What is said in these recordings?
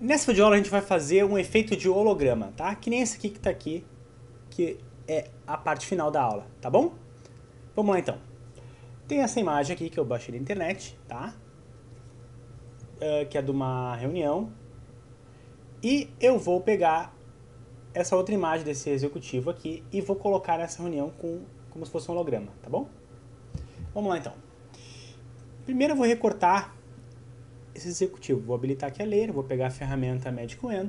Nessa videoaula a gente vai fazer um efeito de holograma, tá? Que nem esse aqui que tá aqui, que é a parte final da aula, tá bom? Vamos lá então. Tem essa imagem aqui que eu baixei da internet, tá? Que é de uma reunião. E eu vou pegar essa outra imagem desse executivo aqui e vou colocar nessa reunião como se fosse um holograma, tá bom? Vamos lá então. Primeiro eu vou recortar esse executivo. Vou habilitar aqui a layer, vou pegar a ferramenta Magic Wand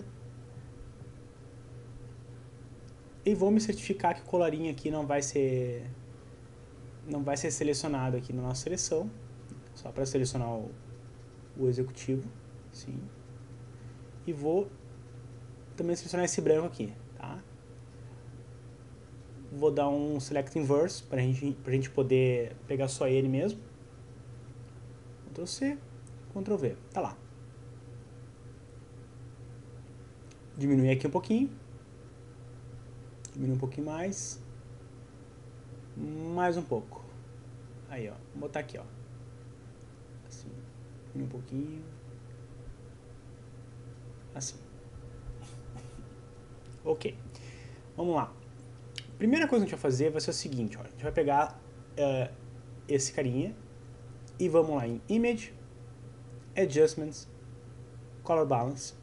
e vou me certificar que o colarinho aqui não vai ser selecionado aqui na nossa seleção, só para selecionar o executivo, sim. E vou também selecionar esse branco aqui, tá? Vou dar um select inverse pra gente poder pegar só ele mesmo. Ctrl C, Ctrl V, tá lá. Diminuir aqui um pouquinho. Diminuir um pouquinho mais. Mais um pouco. Aí, ó. Vou botar aqui, ó. Assim. Diminuir um pouquinho. Assim. Ok. Vamos lá. Primeira coisa que a gente vai fazer vai ser o seguinte, ó. A gente vai pegar esse carinha e vamos lá em Image, Adjustments, Color Balance.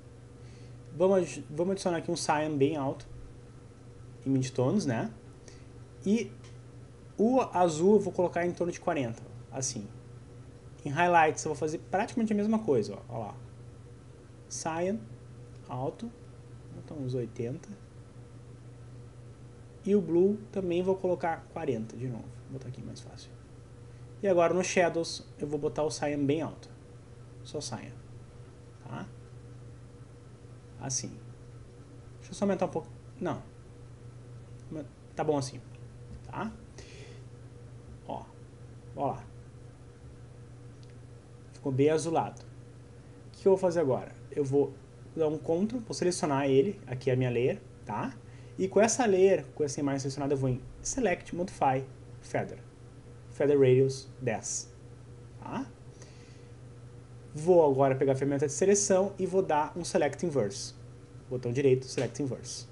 Vamos adicionar aqui um Cyan bem alto em Midtones, né? E o azul eu vou colocar em torno de 40, assim. Em Highlights eu vou fazer praticamente a mesma coisa, ó lá. Cyan alto, vou botar uns 80. E o Blue também vou colocar 40 de novo, vou botar aqui mais fácil. E agora no Shadows eu vou botar o Cyan bem alto, só Cyan, tá? Assim. Deixa eu só aumentar um pouco, não, tá bom assim, tá? Ó lá. Ficou bem azulado. O que eu vou fazer agora? Eu vou dar um Ctrl, vou selecionar ele, aqui é a minha layer, tá? E com essa layer, com essa imagem selecionada, eu vou em Select, Modify, Feather. Feather Radius 10. Tá? Vou agora pegar a ferramenta de seleção e vou dar um Select Inverse. Botão direito, Select Inverse.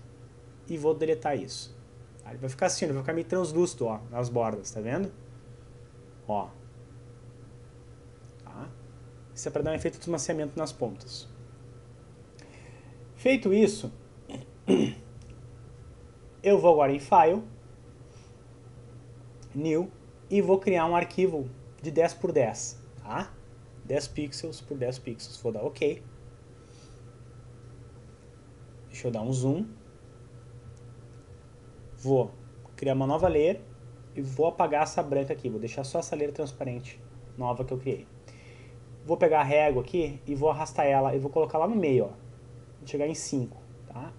E vou deletar isso. Tá? Ele vai ficar assim, ele vai ficar meio translúcido, ó, nas bordas, tá vendo? Ó. Tá? Isso é para dar um efeito de esmaciamento nas pontas. Feito isso, eu vou agora em File, New, e vou criar um arquivo de 10 por 10, tá? 10 pixels por 10 pixels. Vou dar OK. Deixa eu dar um zoom. Vou criar uma nova layer e vou apagar essa branca aqui. Vou deixar só essa layer transparente nova que eu criei. Vou pegar a régua aqui e vou arrastar ela e vou colocar lá no meio, ó. Vou chegar em 5, tá?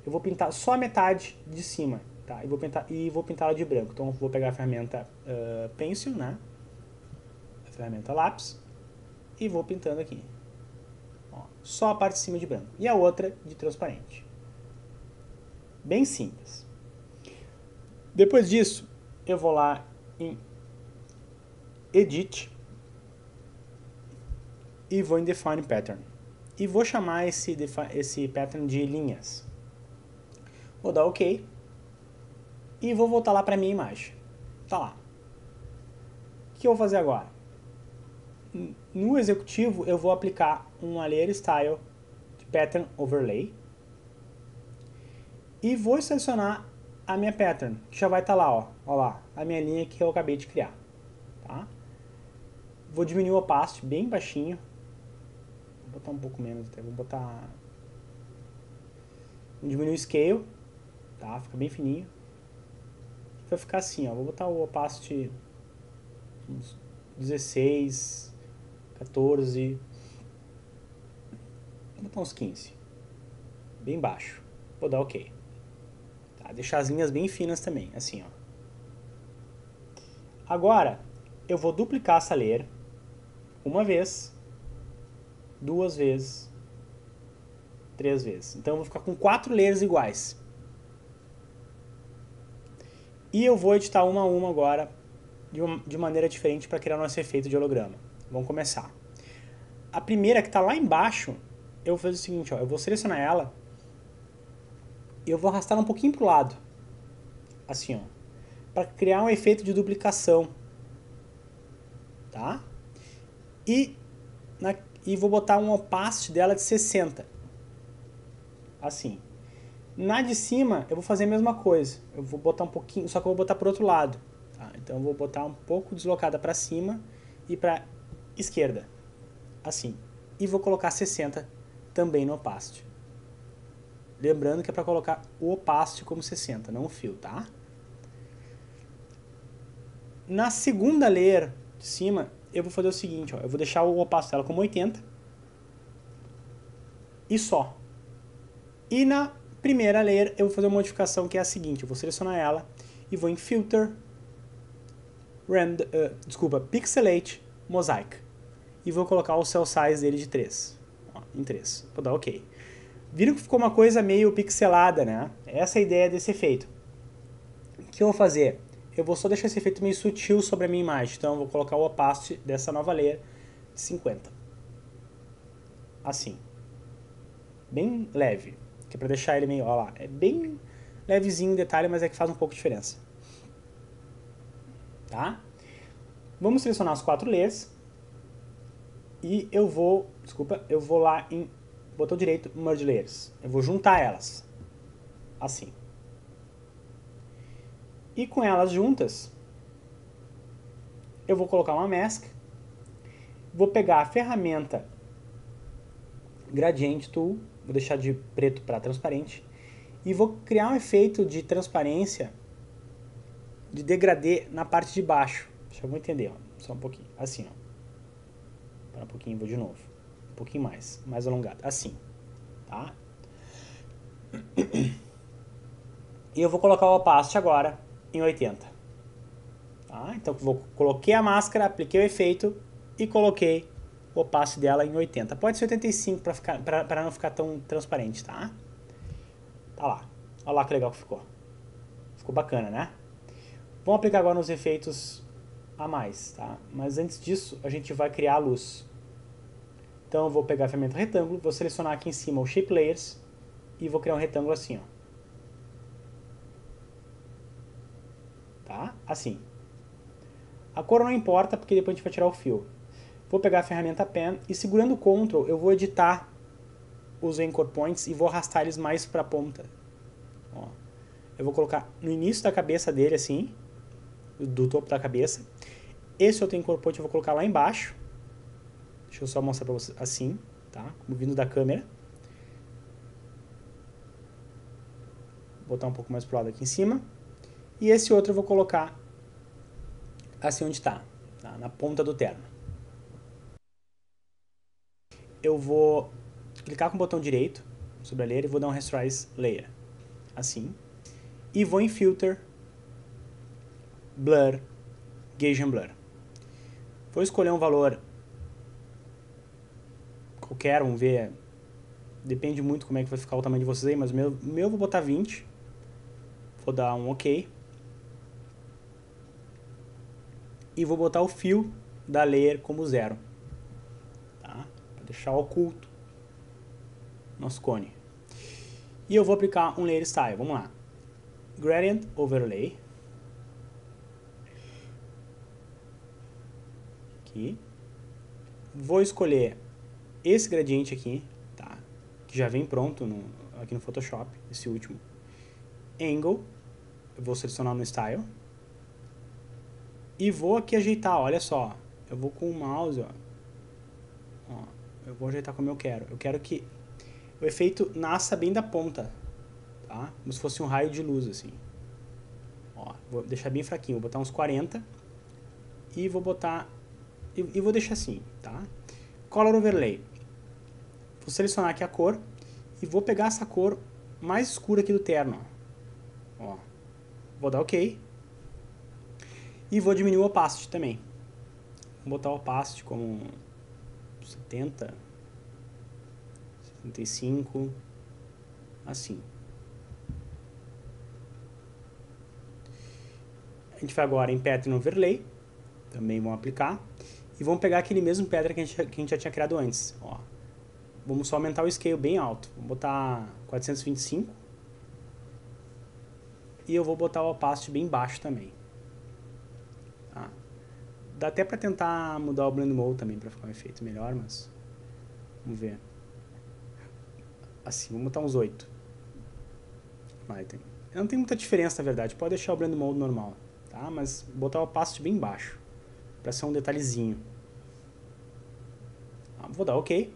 Eu vou pintar só a metade de cima, tá? E vou pintar ela de branco. Então eu vou pegar a ferramenta Pencil, né? A ferramenta Lápis e vou pintando aqui. Ó, só a parte de cima de branco e a outra de transparente. Bem simples. Depois disso, eu vou lá em Edit e vou em Define Pattern. E vou chamar esse pattern de linhas. Vou dar OK. E vou voltar lá para a minha imagem. Tá lá. O que eu vou fazer agora? No executivo, eu vou aplicar uma Layer Style de Pattern Overlay. E vou selecionar a minha pattern, que já vai estar lá, ó. Ó lá, a minha linha que eu acabei de criar. Tá? Vou diminuir o opacity bem baixinho. Vou botar um pouco menos até. Vou diminuir o scale. Tá? Fica bem fininho. Vai ficar assim, ó. Vou botar o opacity uns 16, 14. Vou botar uns 15. Bem baixo. Vou dar OK. Tá? Deixar as linhas bem finas também, assim, ó. Agora, eu vou duplicar essa layer uma vez, 2 vezes, 3 vezes. Então eu vou ficar com 4 layers iguais. E eu vou editar uma a uma agora, de maneira diferente para criar nosso efeito de holograma. Vamos começar. A primeira que está lá embaixo, eu vou fazer o seguinte, ó, eu vou selecionar ela e eu vou arrastar ela um pouquinho pro lado, assim, ó, para criar um efeito de duplicação, tá? E vou botar um opacity dela de 60, assim. Na de cima eu vou fazer a mesma coisa, eu vou botar um pouquinho, só que eu vou botar pro outro lado, tá? Então eu vou botar um pouco deslocada para cima e para esquerda, assim. E vou colocar 60 também no opacity. Lembrando que é para colocar o opacity como 60, não o fill, tá? Na segunda layer de cima, eu vou fazer o seguinte, ó, eu vou deixar o opacity dela como 80 e só. E na primeira layer eu vou fazer uma modificação que é a seguinte, eu vou selecionar ela e vou em Filter, Pixelate, Mosaic. E vou colocar o cell size dele de 3. Ó, em 3. Vou dar OK. Viram que ficou uma coisa meio pixelada, né? Essa é a ideia desse efeito. O que eu vou fazer? Eu vou só deixar esse efeito meio sutil sobre a minha imagem. Então eu vou colocar o opacity dessa nova layer de 50. Assim. Bem leve. Que é pra deixar ele meio... Ó lá. É bem levezinho o detalhe, mas é que faz um pouco de diferença. Tá? Vamos selecionar as 4 layers. E eu vou... Desculpa. Eu vou lá em... Botão direito, Merge Layers. Eu vou juntar elas. Assim. E com elas juntas, eu vou colocar uma mask, vou pegar a ferramenta Gradient Tool, vou deixar de preto para transparente, e vou criar um efeito de transparência, de degradê na parte de baixo. Deixa eu entender, ó. Só um pouquinho, assim, ó. Para um pouquinho, vou de novo. Um pouquinho mais alongado, assim, tá? E eu vou colocar o opacity agora em 80. Tá? Então coloquei a máscara, apliquei o efeito e coloquei o opacity dela em 80. Pode ser 85 para não ficar tão transparente, tá? Tá lá. Olha lá que legal que ficou. Ficou bacana, né? Vamos aplicar agora nos efeitos a mais, tá? Mas antes disso, a gente vai criar a luz. Então eu vou pegar a ferramenta retângulo, vou selecionar aqui em cima o Shape Layers e vou criar um retângulo assim, ó. Tá? Assim. A cor não importa, porque depois a gente vai tirar o fio. Vou pegar a ferramenta Pen e segurando o Ctrl, eu vou editar os Anchor Points e vou arrastar eles mais para a ponta. Ó. Eu vou colocar no início da cabeça dele, assim, do topo da cabeça. Esse outro Anchor Point eu vou colocar lá embaixo. Deixa eu só mostrar para vocês, assim, tá? Vindo da câmera. Vou botar um pouco mais pro lado aqui em cima. E esse outro eu vou colocar assim onde está, tá? Na ponta do terno. Eu vou clicar com o botão direito sobre a layer e vou dar um Rasterize Layer, assim. E vou em Filter, Blur, Gaussian Blur. Vou escolher um valor qualquer, vamos ver, depende muito como é que vai ficar o tamanho de vocês aí, mas o meu eu vou botar 20. Vou dar um OK. E vou botar o fio da layer como 0. Tá? Para deixar oculto nosso cone. E eu vou aplicar um Layer Style. Vamos lá. Gradient Overlay. Aqui. Vou escolher esse gradiente aqui, tá? Que já vem pronto aqui no Photoshop, esse último. Angle. Eu vou selecionar no Style. E vou aqui ajeitar, olha só. Eu vou com o mouse, ó. Eu vou ajeitar como eu quero. Eu quero que o efeito nasça bem da ponta, tá? Como se fosse um raio de luz, assim. Ó, vou deixar bem fraquinho, vou botar uns 40. E vou botar... E vou deixar assim, tá? Color Overlay. Vou selecionar aqui a cor. E vou pegar essa cor mais escura aqui do terno, ó. Vou dar OK. E vou diminuir o opacity também. Vou botar o opacity como 70, 75, assim. A gente vai agora em Pattern Overlay, também vamos aplicar. E vamos pegar aquele mesmo pattern que a gente já tinha criado antes. Ó. vamos só aumentar o scale bem alto. Vou botar 425. E eu vou botar o opacity bem baixo também. Tá? Dá até pra tentar mudar o blend mode também pra ficar um efeito melhor, mas vamos ver. Assim, vamos botar uns 8. Não tem muita diferença, na verdade. Pode deixar o blend mode normal, tá? Mas botar o opacity bem baixo, pra ser um detalhezinho. Vou dar OK.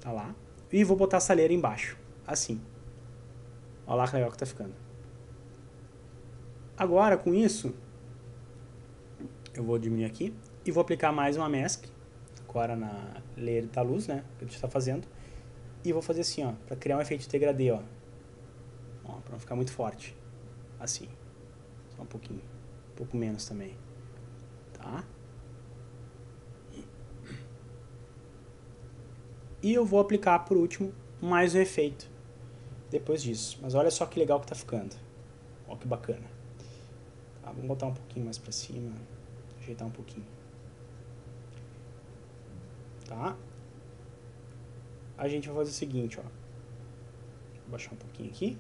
Tá lá. E vou botar a saleira embaixo, assim. Olha lá que legal que tá ficando. Agora, com isso, eu vou diminuir aqui e vou aplicar mais uma mask, agora na layer da luz, né, que a gente está fazendo, e vou fazer assim, ó, para criar um efeito de degradê, ó, para não ficar muito forte, assim, só um pouquinho, um pouco menos também, tá? E eu vou aplicar, por último, mais um efeito depois disso, mas olha só que legal que tá ficando, ó que bacana. Tá, vamos botar um pouquinho mais para cima, ajeitar um pouquinho. Tá? A gente vai fazer o seguinte, ó. Vou baixar um pouquinho aqui.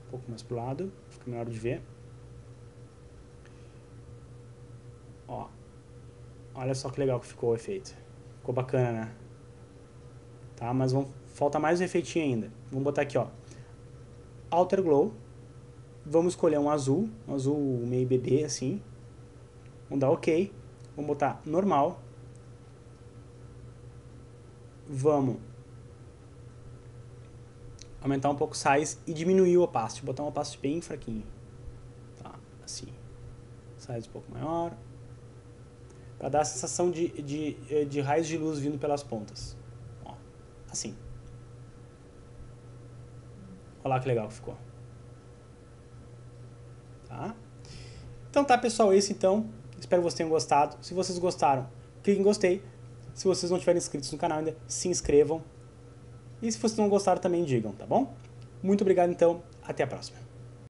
Um pouco mais pro lado, fica melhor de ver. Ó. Olha só que legal que ficou o efeito. Ficou bacana, né? Tá? Mas falta mais um efeitinho ainda. Vamos botar aqui, ó. Outer Glow. Vamos escolher um azul meio bebê, assim. Vamos dar OK. Vamos botar normal. Vamos aumentar um pouco o size e diminuir o opacity. Botar um opacity bem fraquinho. Tá, assim. Size um pouco maior. Para dar a sensação de raios de luz vindo pelas pontas. Ó, assim. Olha lá que legal que ficou. Tá? Então tá, pessoal, esse então. Espero que vocês tenham gostado. Se vocês gostaram, cliquem em gostei. Se vocês não tiverem inscritos no canal ainda, se inscrevam. E se vocês não gostaram, também digam, tá bom? Muito obrigado então, até a próxima.